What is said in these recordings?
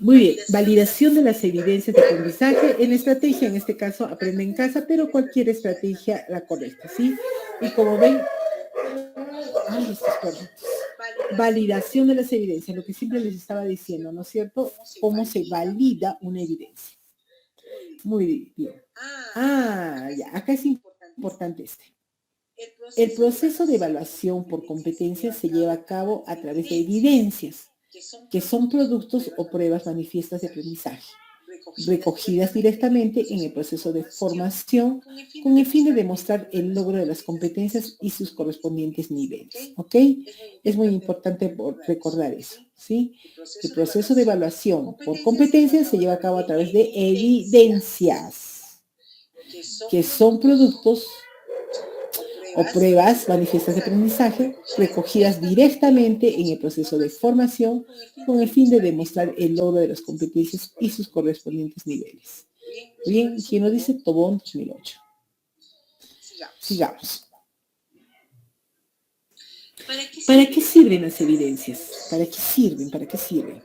Muy bien, validación de las evidencias de aprendizaje. En estrategia, en este caso, aprende en casa, pero cualquier estrategia la correcta, ¿sí? Y como ven, ay, estos perros. Validación de las evidencias, lo que siempre les estaba diciendo, ¿no es cierto? ¿Cómo se valida una evidencia? Muy bien. Ya, acá es importante este. El proceso de evaluación por competencias se lleva a cabo a través de evidencias, que son productos o pruebas manifiestas de aprendizaje, recogidas directamente en el proceso de formación con el fin de demostrar el logro de las competencias y sus correspondientes niveles. ¿Ok? Es muy importante recordar eso, ¿sí? El proceso de evaluación por competencias se lleva a cabo a través de evidencias, que son productos o pruebas manifiestas de aprendizaje recogidas directamente en el proceso de formación con el fin de demostrar el logro de las competencias y sus correspondientes niveles. Bien, ¿quién lo dice? Tobón 2008. Sigamos. ¿Para qué sirven las evidencias? ¿Para qué sirven? ¿Para qué sirven?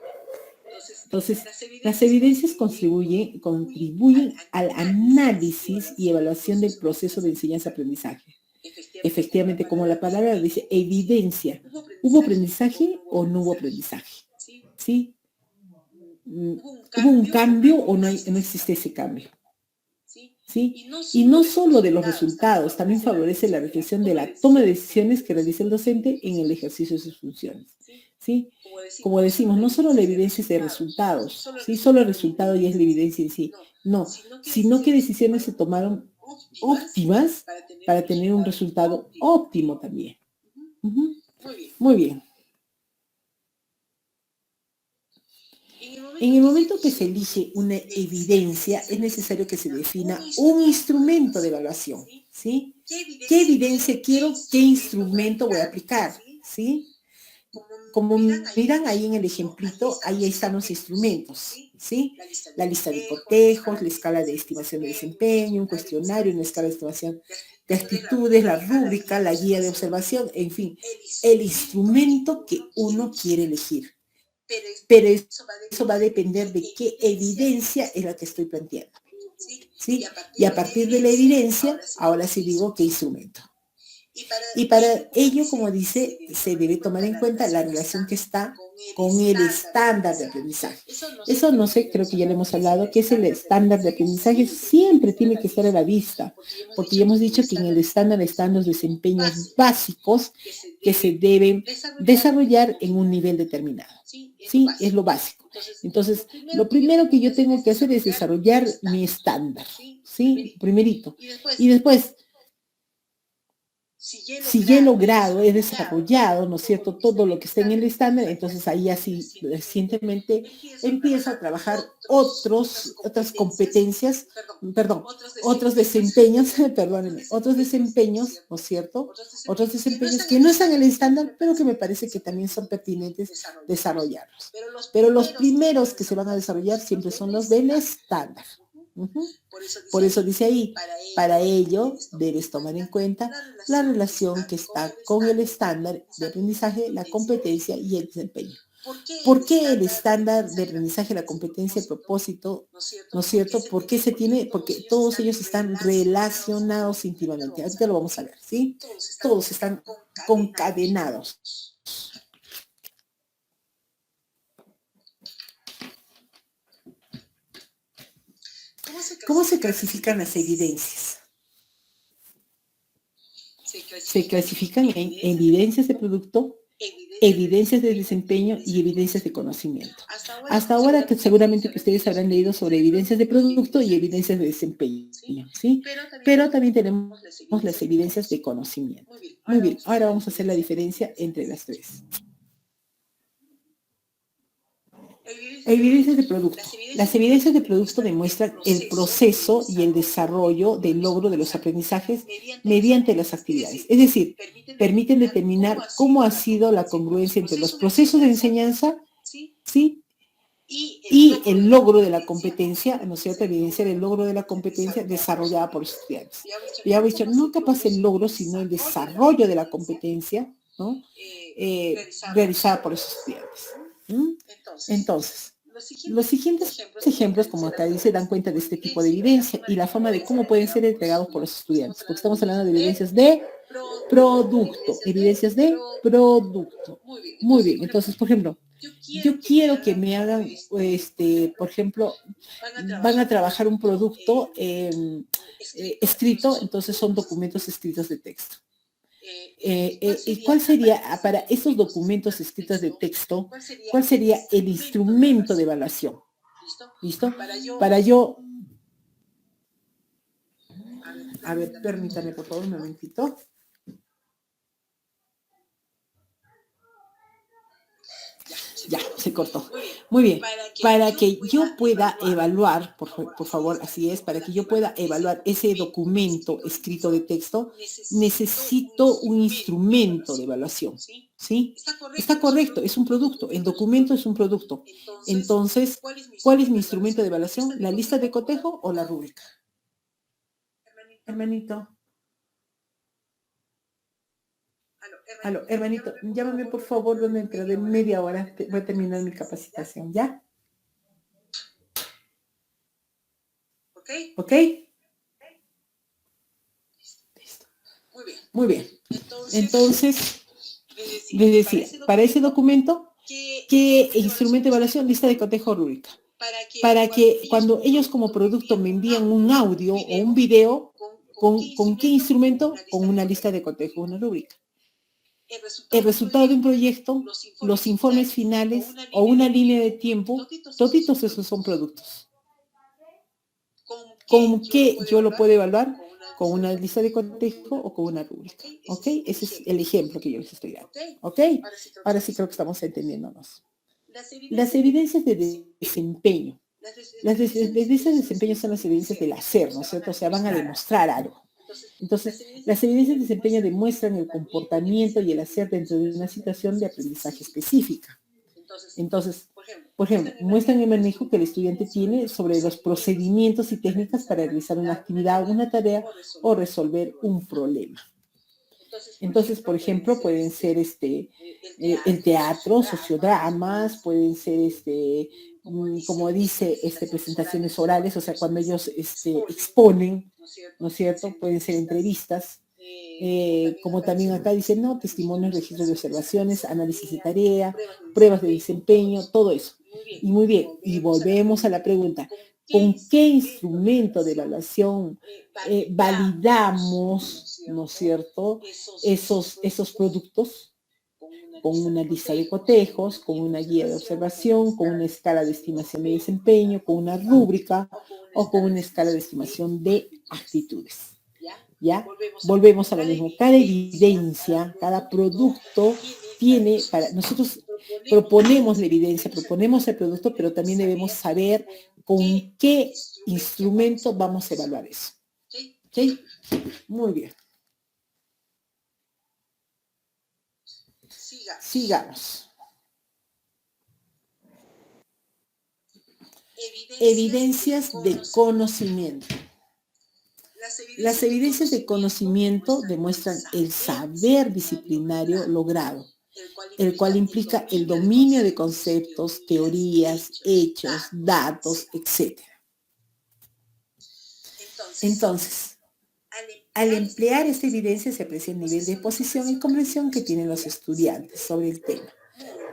Entonces, las evidencias contribuyen al análisis y evaluación del proceso de enseñanza-aprendizaje. Efectivamente, como la palabra dice, evidencia. ¿Hubo aprendizaje o no hubo aprendizaje? ¿Sí? ¿Hubo un cambio o no existe ese cambio? ¿Sí? Y no solo de los resultados, también favorece la reflexión de la toma de decisiones que realiza el docente en el ejercicio de sus funciones. ¿Sí? Como decimos, no solo la evidencia es de resultados, ¿sí? Solo el resultado ya es la evidencia en sí. No, sino que decisiones se tomaron óptimas para tener un resultado óptimo también. Muy bien. En el momento que se elige una evidencia, es necesario que se defina un instrumento de evaluación, ¿sí? ¿Qué evidencia quiero? ¿Qué instrumento voy a aplicar? ¿Sí? Como miran ahí en el ejemplito, ahí están los instrumentos, ¿sí? La lista de cotejos, la escala de estimación de desempeño, un cuestionario, una escala de estimación de actitudes, la rúbrica, la guía de observación, en fin, el instrumento que uno quiere elegir. Pero eso va a depender de qué evidencia es la que estoy planteando, ¿sí? Y a partir de la evidencia, ahora sí digo qué instrumento. Y para ello, como dice, se debe tomar en cuenta la relación que está con el estándar de aprendizaje. Eso no sé, creo que ya lo hemos hablado, que es el estándar de aprendizaje, siempre tiene que estar a la vista, porque ya hemos dicho que en el estándar están los desempeños básicos que se deben desarrollar en un nivel determinado. Sí, es lo básico. Entonces, lo primero que yo tengo que hacer es desarrollar mi estándar, ¿sí? Primerito. Y después, si ya he logrado, he desarrollado, ¿no es cierto?, todo lo que está en el estándar, entonces ahí así recientemente empiezo a trabajar otras competencias, otros desempeños, perdónenme, otros desempeños, ¿no es cierto?, otros desempeños que no están en el estándar, pero que me parece que también son pertinentes desarrollarlos. Pero los primeros que se van a desarrollar siempre son los del estándar. Por eso dice ahí, para ello debes tomar en cuenta la relación que está con el estándar de aprendizaje, la competencia y el desempeño. ¿Por qué el estándar de aprendizaje, la competencia, el propósito, ¿no es cierto? ¿Por qué se tiene? Porque todos ellos están relacionados íntimamente. Ahorita lo vamos a ver, ¿sí? Todos están concadenados. ¿Cómo se clasifican las evidencias? Se clasifican en evidencias de producto, evidencias de desempeño y evidencias de conocimiento. Hasta ahora que seguramente que ustedes habrán leído sobre evidencias de producto y evidencias de desempeño, ¿sí? Pero también tenemos las evidencias de conocimiento. Muy bien, ahora vamos a hacer la diferencia entre las tres. Evidencias de producto. Las evidencias de producto demuestran el proceso y el desarrollo del logro de los aprendizajes mediante las actividades. Es decir, permiten determinar cómo ha sido la congruencia entre los procesos de enseñanza, ¿sí?, y el logro de la competencia, ¿no es cierto? Evidenciar el logro de la competencia desarrollada por los estudiantes. Ya he dicho, no capaz el logro, sino el desarrollo de la competencia, ¿no? Realizada por los estudiantes. Entonces, Los siguientes ejemplos, como acá dice, dan cuenta de este tipo de evidencia y la forma de cómo pueden ser entregados por los estudiantes, porque estamos hablando de evidencias de producto, evidencias de producto. Muy bien, entonces, por ejemplo, yo quiero que me hagan, por ejemplo, van a trabajar un producto escrito, entonces son documentos escritos de texto. ¿Y cuál sería, para esos documentos escritos de texto, cuál sería el instrumento de evaluación? ¿Listo? Para yo... A ver, permítame por favor un momentito. Ya, se cortó. Muy bien. Para que yo pueda evaluar, por favor, así es, para que yo pueda evaluar ese documento escrito de texto, necesito un instrumento de evaluación. ¿Sí? Está correcto, es un producto. El documento es un producto. Entonces, ¿cuál es mi instrumento de evaluación? ¿La lista de cotejo o la rúbrica? Hermanito. Aló, hermanito, llámame por favor dentro de media hora. Voy a terminar mi capacitación, ¿ya? ¿Ok? Listo. Muy bien. Entonces, les decía, para ese documento, ¿qué instrumento de evaluación? Lista de cotejo rúbrica. Para que cuando ellos como producto me envían un audio o un video, ¿con qué instrumento? Con una lista de cotejo, una rúbrica. El resultado de un proyecto, los informes finales o una línea de tiempo, toditos esos son productos. ¿Con qué yo lo puedo evaluar? Con una lista de cotejo o con una rúbrica. ¿Ok? Ese es el ejemplo que yo les estoy dando. ¿Ok? Ahora sí creo que estamos entendiéndonos. Las evidencias de desempeño. Las evidencias de desempeño son las evidencias del hacer, ¿no es cierto? O sea, van a demostrar algo. Entonces, las evidencias de desempeño demuestran el comportamiento y el hacer dentro de una situación de aprendizaje específica. Entonces, por ejemplo, muestran el manejo que el estudiante tiene sobre los procedimientos y técnicas para realizar una actividad, una tarea o resolver un problema. Entonces, por ejemplo, pueden ser el teatro, sociodramas, pueden ser como dice, presentaciones orales, o sea, cuando ellos exponen, ¿no es cierto? Pueden ser entrevistas, como también acá dicen, ¿no? Testimonios, registros de observaciones, análisis de tarea, pruebas de desempeño, todo eso. Y muy bien, y volvemos a la pregunta, ¿con qué instrumento de evaluación validamos, ¿no es cierto?, esos productos? Con una lista de cotejos, con una guía de observación, con una escala de estimación de desempeño, con una rúbrica o con una escala de estimación de actitudes. ¿Ya? Volvemos a lo mismo. Cada evidencia, cada producto tiene, nosotros proponemos la evidencia, proponemos el producto, pero también debemos saber con qué instrumento vamos a evaluar eso. ¿Ok? Muy bien. Sigamos. Evidencias de conocimiento. Las evidencias de conocimiento demuestran el saber disciplinario logrado, el cual implica el dominio de conceptos, teorías, hechos, datos, etc. Entonces, al emplear esta evidencia se aprecia el nivel de posición y comprensión que tienen los estudiantes sobre el tema.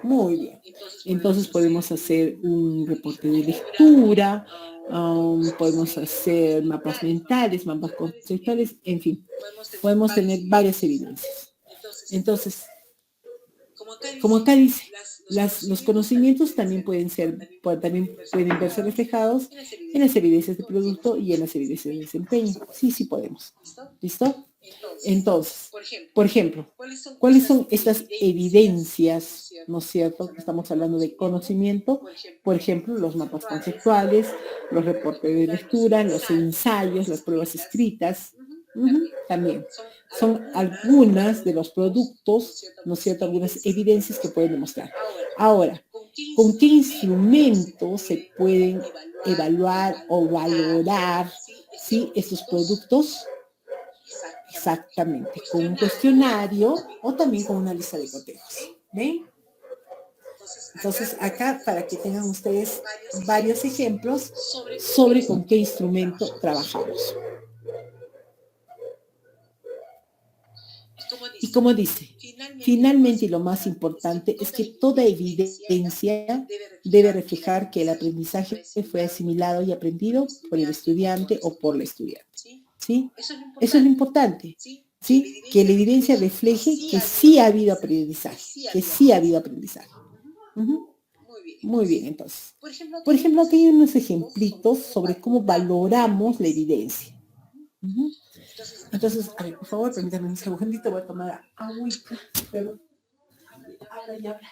Muy bien. Entonces podemos hacer un reporte de lectura, podemos hacer mapas mentales, mapas conceptuales, en fin, podemos tener varias evidencias. Entonces, como acá dice, los conocimientos también pueden verse reflejados en las evidencias de producto y en las evidencias de desempeño. Sí podemos. ¿Listo? Entonces, por ejemplo, ¿cuáles son estas evidencias, no es cierto? Que estamos hablando de conocimiento, por ejemplo, los mapas conceptuales, los reportes de lectura, los ensayos, las pruebas escritas, también. Son algunas de los productos, ¿no es cierto? Algunas evidencias que pueden demostrar. Ahora, ¿con qué instrumentos se pueden evaluar o valorar, ¿sí?, estos productos? Exactamente, con un cuestionario o también con una lista de cotejos. ¿Ven? Entonces, acá para que tengan ustedes varios ejemplos sobre con qué instrumento trabajamos. Y como dice, finalmente y lo más importante es que toda evidencia debe reflejar que el aprendizaje fue asimilado y aprendido por el estudiante o por la estudiante. ¿Sí? Eso es lo importante. ¿Sí? Que la evidencia refleje que sí ha habido aprendizaje, que sí ha habido aprendizaje. Uh-huh. Muy bien, entonces. Por ejemplo, aquí hay unos ejemplitos sobre cómo valoramos la evidencia. Uh-huh. Entonces, a ver, por favor, permítanme un segundito, voy a tomar agüita. Pero... Habla y habla.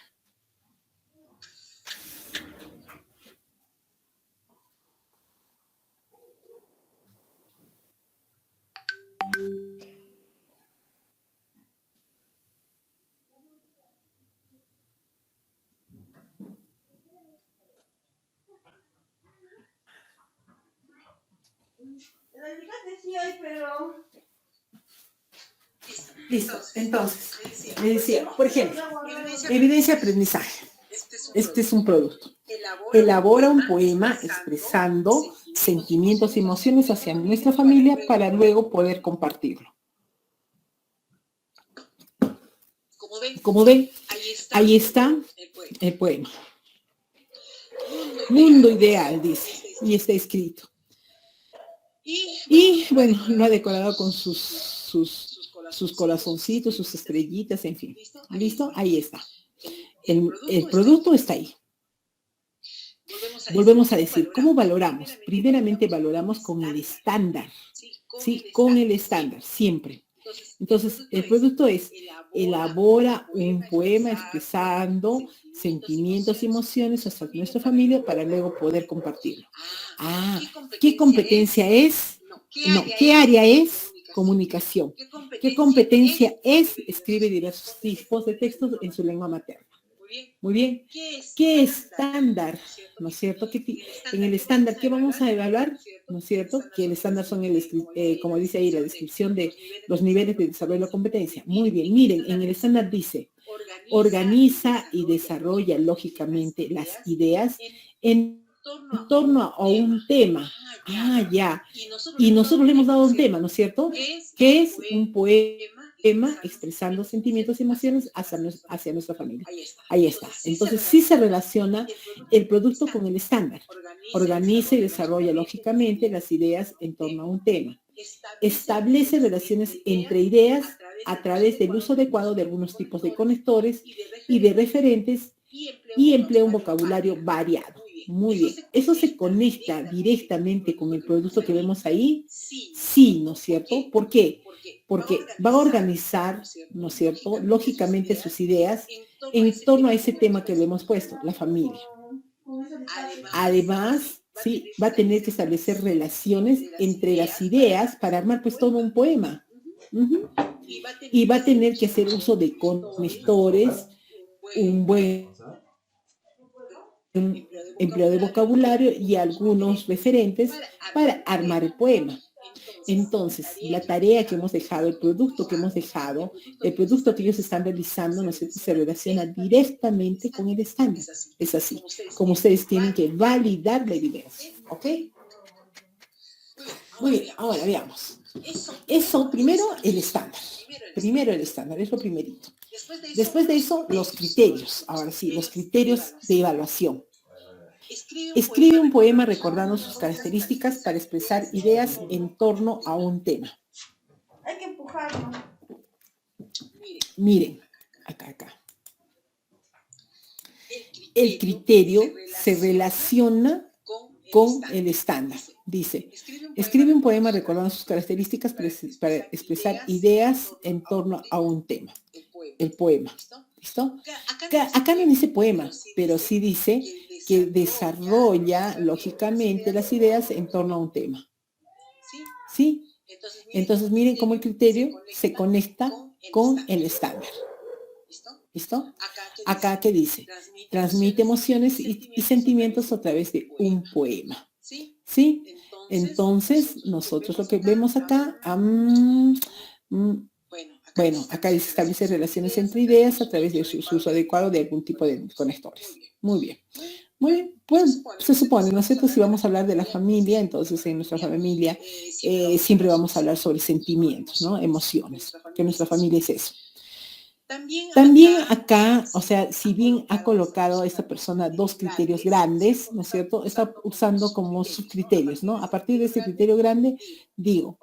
Listo, entonces, me decía, por ejemplo, evidencia de aprendizaje. Este es un producto. Elabora un poema expresando sentimientos y emociones hacia nuestra familia para luego poder compartirlo. Como ven, ahí está el poema. Mundo ideal, dice, y está escrito. Y bueno, lo ha decorado con sus corazoncitos, sus estrellitas, en fin. ¿Listo? Ahí está. El producto está ahí. Volvemos a decir, ¿cómo valoramos? Primeramente valoramos con el estándar, ¿sí? Con el estándar, siempre. Entonces, el producto es, elabora un poema expresando sentimientos y emociones hacia nuestra familia para luego poder compartirlo. Ah, ¿qué competencia es? No, ¿qué área es? Comunicación. ¿Qué competencia es? Escribe diversos tipos de textos en su lengua materna. Muy bien. ¿Qué estándar? ¿No es cierto? En el estándar, ¿qué vamos a evaluar? ¿No es cierto? Que el estándar son, como dice ahí, la descripción de los niveles de desarrollo de la competencia. Muy bien. Miren, en el estándar dice, organiza y desarrolla lógicamente las ideas en torno a un tema. Ah, ya. Y nosotros le hemos dado un tema, ¿no es cierto? Que es un poema expresando sentimientos y emociones hacia nuestra familia. Ahí está. Entonces sí se relaciona el producto con el estándar. Organiza y desarrolla lógicamente las ideas en torno a un tema. Establece relaciones entre ideas a través del uso adecuado de algunos tipos de conectores y de referentes y emplea un vocabulario variado. Muy bien. ¿Eso se conecta directamente con el producto que vemos ahí? Sí, ¿no es cierto? ¿Por qué? Porque va a organizar, ¿no es cierto?, lógicamente sus ideas en torno a ese tema que le hemos puesto, la familia. Además, sí, va a tener que establecer relaciones entre las ideas para armar pues todo un poema. Uh-huh. Y va a tener que hacer uso de conectores, un buen empleo de vocabulario y algunos referentes para armar el poema. Entonces, la tarea que hemos dejado, el producto que hemos dejado, el producto que ellos están realizando, ¿no es cierto?, se relaciona directamente con el estándar. Es así, como ustedes tienen que validar la evidencia. ¿Ok? Muy bien, ahora veamos. Eso, primero el estándar. Primero el estándar, es lo primerito. Después de eso, los criterios. Ahora sí, los criterios de evaluación. Escribe un poema recordando sus características para expresar ideas en torno a un tema. Hay que empujarlo. Miren, acá. El criterio se relaciona con el estándar. Dice, escribe un poema recordando sus características para expresar ideas en torno a un tema. El poema. ¿Listo? Acá no dice poema, pero sí dice que desarrolla lógicamente las ideas en torno a un tema. ¿Sí? Entonces miren cómo el criterio se conecta con el estándar. ¿Listo? Acá que dice, transmite emociones y sentimientos a través de un poema. ¿Sí? Entonces, nosotros lo que vemos acá, Bueno, acá dice establece relaciones entre ideas a través de su uso adecuado de algún tipo de conectores. Muy bien. Muy bien, pues se supone, ¿no es cierto? Si vamos a hablar de la familia, entonces en nuestra familia siempre vamos a hablar sobre sentimientos, ¿no? Emociones, que nuestra familia es eso. También acá, o sea, si bien ha colocado a esta persona dos criterios grandes, ¿no es cierto? Está usando como subcriterios, ¿no? A partir de este criterio grande, digo,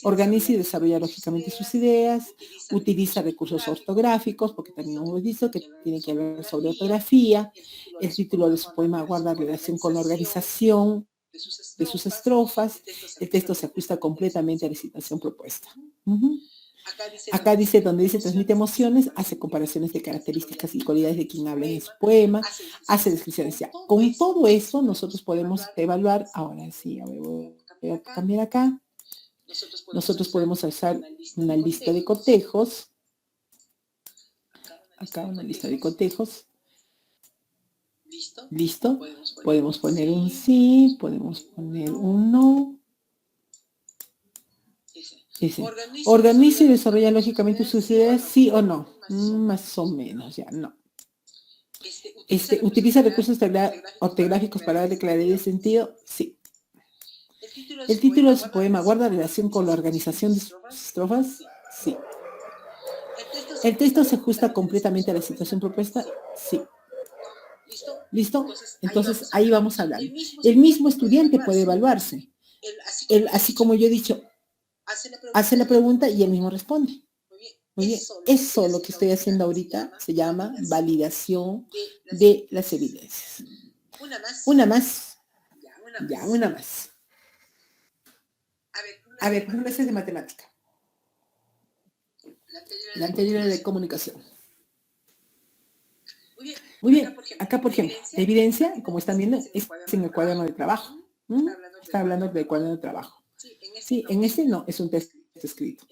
organiza y desarrolla lógicamente sus ideas, utiliza recursos ortográficos, porque también hemos visto que tiene que hablar sobre ortografía, el título de su poema guarda relación con la organización de sus estrofas, el texto se ajusta completamente a la situación propuesta. Acá dice, donde dice transmite emociones, hace comparaciones de características y cualidades de quien habla en su poema, hace descripciones ya. Con todo eso nosotros podemos evaluar, ahora sí, a ver, voy a cambiar acá. Nosotros podemos usar una lista de cotejos. Acá una lista de cotejos. ¿Listo? Podemos poner un sí, podemos poner un no. Dice, organiza y desarrolla lógicamente sus ideas, sí o no. Más o menos, ya, no. Utiliza recursos ortográficos para darle claridad de sentido, sí. El título de su poema guarda relación con la organización de sus estrofas, sí. El texto se ajusta completamente a la situación propuesta, sí. ¿Listo? Entonces ahí vamos a hablar. El mismo estudiante puede evaluarse. Así como yo he dicho, hace la pregunta y él mismo responde. Muy bien, eso lo que estoy haciendo ahorita se llama validación de las evidencias. Una más. Ya, una más. A ver, una vez de matemática. La anterior era de comunicación. Muy bien, acá por ejemplo, la evidencia, como están viendo, es en el cuaderno de trabajo. Está hablando del cuaderno de trabajo. Sí, en este no, es un texto escrito.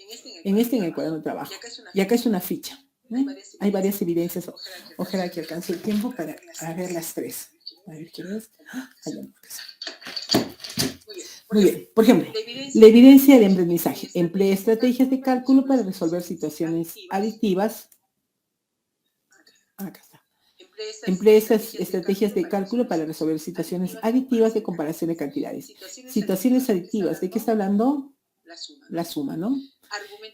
En el cuaderno de trabajo. Y acá es una ficha. Hay varias evidencias. Ojalá que alcance el tiempo para ver las tres. A ver, ¿quién es? Muy bien. Por ejemplo, la evidencia del aprendizaje. Emplea estrategias de cálculo para resolver situaciones aditivas. Acá está. Emplea estas estrategias de cálculo para resolver situaciones aditivas de comparación de cantidades. Situaciones aditivas, ¿de qué está hablando? La suma, ¿no?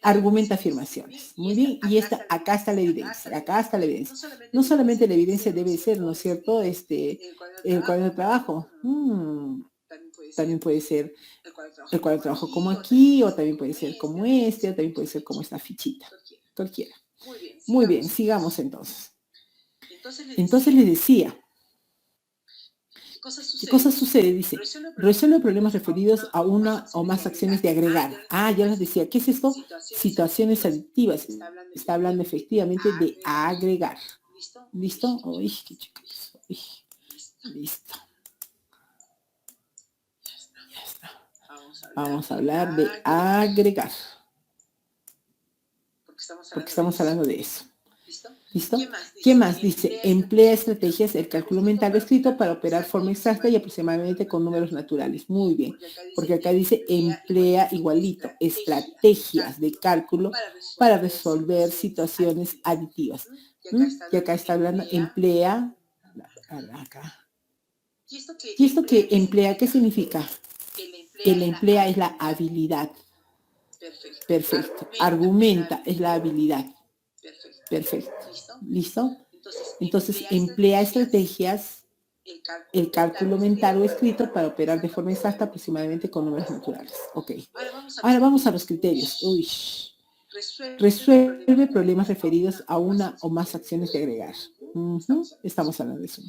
Argumenta afirmaciones. Muy bien, y acá está la evidencia, acá está la evidencia. No solamente la evidencia debe ser, ¿no es cierto? El cuadro de trabajo. También puede ser el cuadro de trabajo como aquí, o también puede ser como este, o también puede ser como esta fichita. Cualquiera. Muy bien, sigamos entonces. Entonces les decía, ¿qué cosa sucede? Dice, resuelve problemas referidos a una o más acciones de agregar. Ya les decía, ¿qué es esto? Situaciones aditivas. Está hablando efectivamente de agregar. ¿Listo? Uy, qué chicos. Listo. Ya está. Vamos a hablar de agregar. Porque estamos hablando de eso. ¿Listo? ¿Qué más? Dice, emplea estrategias del cálculo mental escrito para operar forma exacta y aproximadamente con números naturales. Muy bien, porque acá dice, emplea igualito, estrategias de cálculo para resolver situaciones aditivas. Y acá está hablando, emplea, acá. ¿Y esto que emplea, qué significa? Que la emplea es la habilidad. Perfecto. Argumenta es la habilidad. Perfecto. ¿Listo? Entonces, emplea estrategias, el cálculo mental o escrito para operar de forma exacta aproximadamente con números naturales. Ok. Ahora vamos a los criterios. Uy. Resuelve problemas referidos a una o más acciones de agregar. Estamos hablando de eso.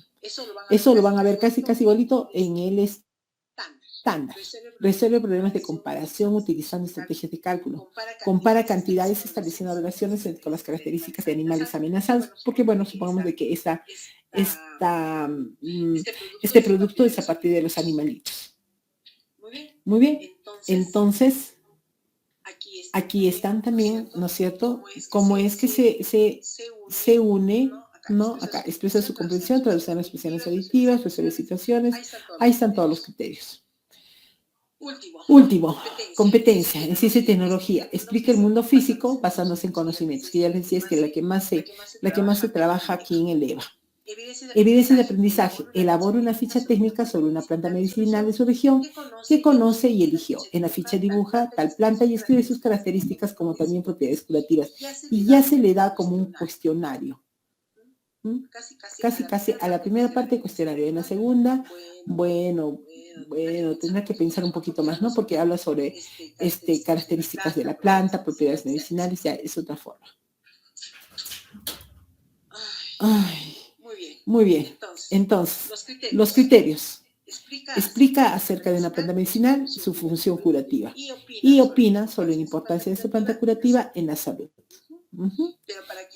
Eso lo van a ver casi igualito en el estándar. Resuelve problemas de comparación utilizando estrategias de cálculo. Compara cantidades estableciendo relaciones con las características de animales amenazados, porque bueno, supongamos de que este producto es a partir de los animalitos. Muy bien. Entonces, aquí están también, ¿no es cierto? Cómo es que se une, ¿no? Acá expresa su comprensión, traducción a expresiones aditivas, resuelve situaciones. Ahí están todos los criterios. Último, competencia en ciencia y tecnología. Explica el mundo físico basándose en conocimientos, que ya les decía es que la que más se trabaja aquí en el EVA. Evidencias de aprendizaje. Elabora una ficha técnica sobre una planta medicinal de su región que conoce y eligió. En la ficha dibuja tal planta y escribe sus características como también propiedades curativas. Y ya se le da como un cuestionario. ¿Mm? Casi a la primera parte cuestionario. En la segunda, bueno, tendrá que pensar un poquito más, ¿no? Porque habla sobre características de la planta, propiedades medicinales, ya es otra forma. Ay, muy bien. Entonces, los criterios. Explica acerca de una planta medicinal, su función curativa y opina sobre la importancia de esta planta curativa en la salud. Uh-huh.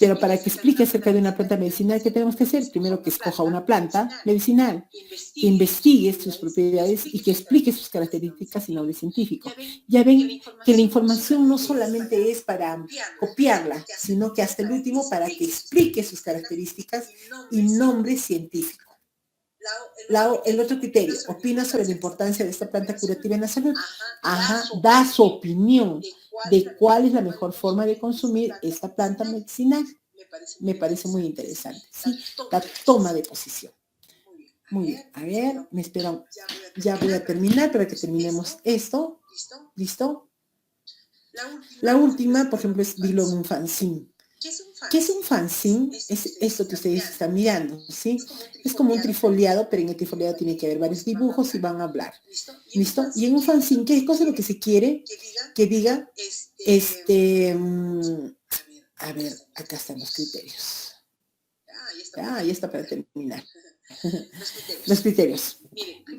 Pero para que explique acerca de una planta medicinal, ¿qué tenemos que hacer? Primero que escoja una planta medicinal, que investigue sus propiedades y que explique sus características en nombre científico. Ya ven que la información no solamente es para copiarla, sino que hasta el último para que explique sus características y nombre científico. El otro criterio, opina sobre la importancia de esta planta curativa en la salud. Da su opinión de cuál es la mejor forma de consumir esta planta medicinal. Me parece muy interesante, ¿sí? La toma de posición. Muy bien, a ver, me esperan. Ya voy a terminar para que terminemos esto. ¿Listo? La última, por ejemplo, es dilo en un fanzine. ¿Qué es un fanzine? Es esto que ustedes están mirando, ¿sí? Es como un trifoliado, pero en el trifoliado tiene que haber varios dibujos y van a hablar. ¿Listo? Y en un fanzine, ¿qué cosa es lo que se quiere? Que diga, a ver, acá están los criterios. Ya está para terminar. Los criterios.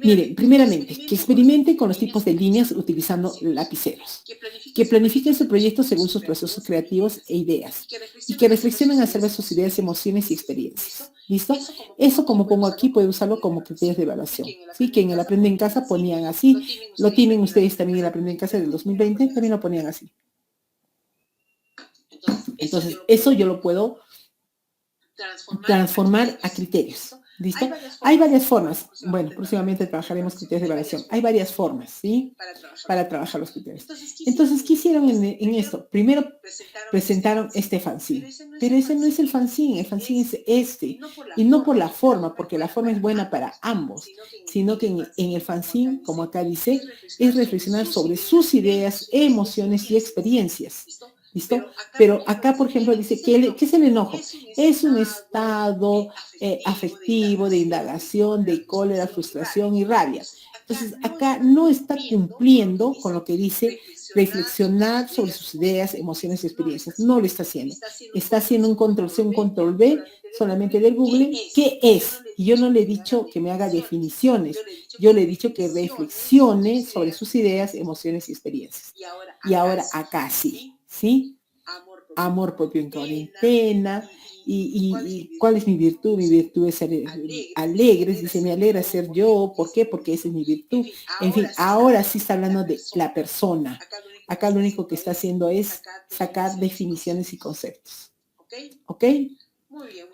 Miren, primeramente, que experimente con los tipos de líneas utilizando lapiceros, que planifiquen su proyecto según sus procesos creativos e ideas, y que reflexionen acerca de sus ideas, emociones y experiencias. ¿Listo? Eso, como pongo aquí, puede usarlo como criterios de evaluación. ¿Sí? Que en el Aprende en Casa ponían así, lo tienen ustedes también en el Aprende en Casa del 2020, también lo ponían así. Entonces, eso yo lo puedo transformar a criterios. ¿Listo? Hay varias formas. Bueno, próximamente trabajaremos criterios de evaluación. Hay varias formas, ¿sí? Para trabajar los criterios. Entonces, ¿qué hicieron en esto? Primero presentaron este fanzine. Pero ese no es el fanzine es este. Y no por la forma, porque la forma es buena para ambos, sino que en el fanzine, como acá dice, es reflexionar sobre sus ideas, emociones y experiencias. ¿Listo? Pero acá, por ejemplo, dice, ¿qué es el enojo? Es un estado afectivo de indagación, de cólera, frustración y rabia. Entonces, acá no está cumpliendo con lo que dice reflexionar sobre sus ideas, emociones y experiencias. No lo está haciendo. Está haciendo un control C, un control V, solamente del Google. ¿Qué es? Y yo no le he dicho que me haga definiciones. Yo le he dicho que reflexione sobre sus ideas, emociones y experiencias. Y ahora acá sí. ¿Sí? Amor propio en cuarentena. ¿Y cuál es mi virtud? Mi virtud es ser alegre. Dice, me alegra ser yo. ¿Por qué? Porque esa es mi virtud. En fin, ahora sí está hablando de la persona. Acá lo único que está haciendo es sacar definiciones y conceptos. ¿Ok?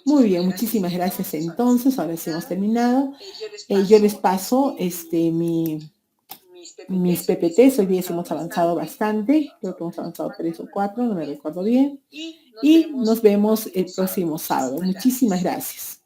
Muy bien, muchísimas gracias entonces. Ahora sí hemos terminado. Yo les paso mis PPTs, hoy día hemos avanzado bastante, creo que hemos avanzado 3 o 4, no me recuerdo bien, y nos vemos el próximo sábado. Muchísimas gracias.